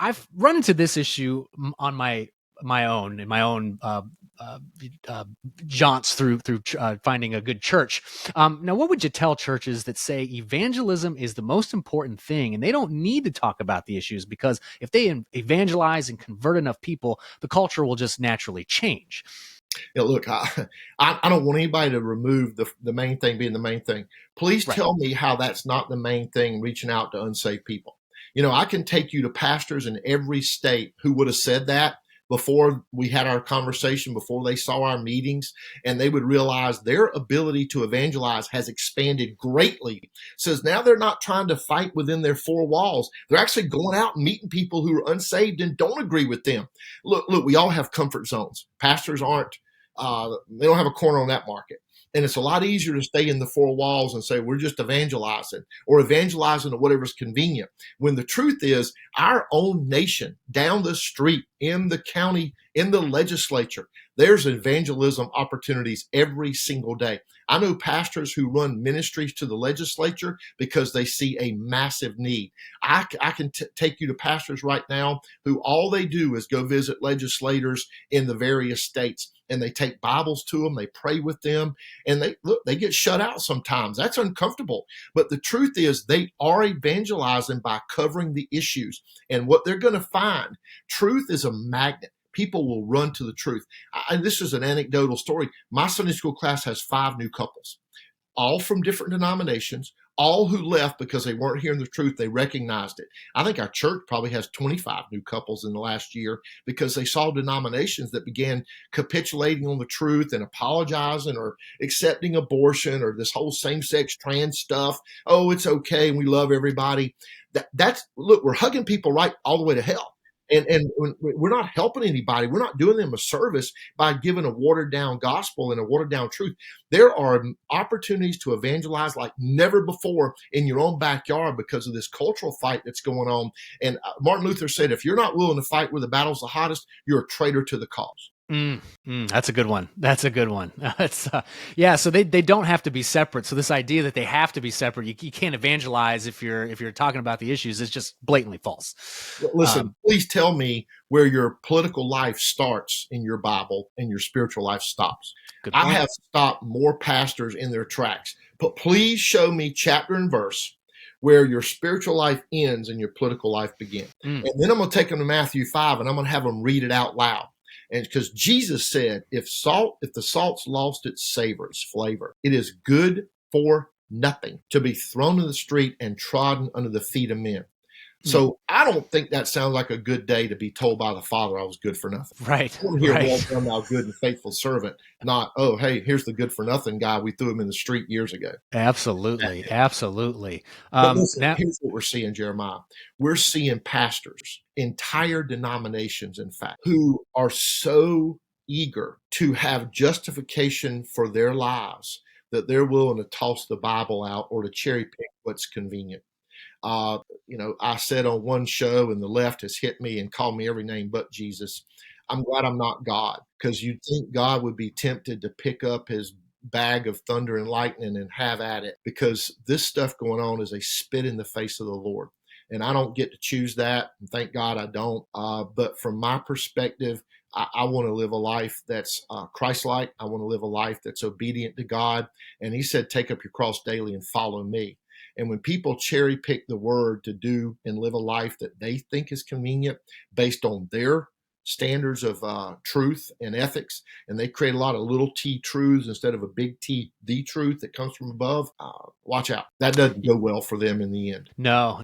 I've run into this issue on my own in my own jaunts through finding a good church. Now, what would you tell churches that say evangelism is the most important thing and they don't need to talk about the issues because if they evangelize and convert enough people, the culture will just naturally change? Look, I don't want anybody to remove the main thing being the main thing. Please Right. tell me how that's not the main thing, reaching out to unsaved people. I can take you to pastors in every state who would have said that before we had our conversation, before they saw our meetings, and they would realize their ability to evangelize has expanded greatly. Says now they're not trying to fight within their four walls. They're actually going out and meeting people who are unsaved and don't agree with them. Look, we all have comfort zones. Pastors aren't, they don't have a corner on that market. And it's a lot easier to stay in the four walls and say, we're just evangelizing or evangelizing to whatever's convenient. When the truth is, our own nation, down the street, in the county, in the legislature, there's evangelism opportunities every single day. I know pastors who run ministries to the legislature because they see a massive need. I can take you to pastors right now who all they do is go visit legislators in the various states, and they take Bibles to them, they pray with them, and they get shut out sometimes. That's uncomfortable. But the truth is they are evangelizing by covering the issues. And what they're going to find, truth is a magnet. People will run to the truth. And this is an anecdotal story. My Sunday school class has 5 new couples, all from different denominations, all who left because they weren't hearing the truth. They recognized it. I think our church probably has 25 new couples in the last year because they saw denominations that began capitulating on the truth and apologizing or accepting abortion or this whole same-sex trans stuff. Oh, it's okay, and we love everybody. Look, we're hugging people right all the way to hell. And we're not helping anybody. We're not doing them a service by giving a watered down gospel and a watered down truth. There are opportunities to evangelize like never before in your own backyard because of this cultural fight that's going on. And Martin Luther said, if you're not willing to fight where the battle's the hottest, you're a traitor to the cause. That's a good one. That's a good one. Yeah. So they don't have to be separate. So this idea that they have to be separate, you can't evangelize if you're talking about the issues, is just blatantly false. Listen, please tell me where your political life starts in your Bible and your spiritual life stops. I have stopped more pastors in their tracks, but please show me chapter and verse where your spiritual life ends and your political life begins. And then I'm going to take them to Matthew 5 and I'm going to have them read it out loud. And because Jesus said, if the salt's lost its flavor, it is good for nothing to be thrown in the street and trodden under the feet of men. So I don't think that sounds like a good day to be told by the Father I was good for nothing. Right. I want to hear, well done, thou good and faithful servant, not, oh, hey, here's the good for nothing guy. We threw him in the street years ago. Absolutely. Absolutely. But listen, here's what we're seeing, Jeremiah. We're seeing pastors, entire denominations, in fact, who are so eager to have justification for their lives that they're willing to toss the Bible out or to cherry pick what's convenient. I said on one show, and the left has hit me and called me every name but Jesus. I'm glad I'm not God, because you'd think God would be tempted to pick up his bag of thunder and lightning and have at it, because this stuff going on is a spit in the face of the Lord. And I don't get to choose that. And thank God I don't. But from my perspective, I want to live a life that's Christ-like. I want to live a life that's obedient to God. And he said, take up your cross daily and follow me. And when people cherry pick the word to do and live a life that they think is convenient based on their standards of truth and ethics, and they create a lot of little T truths instead of a big T, the truth that comes from above, watch out. That doesn't go well for them in the end. No.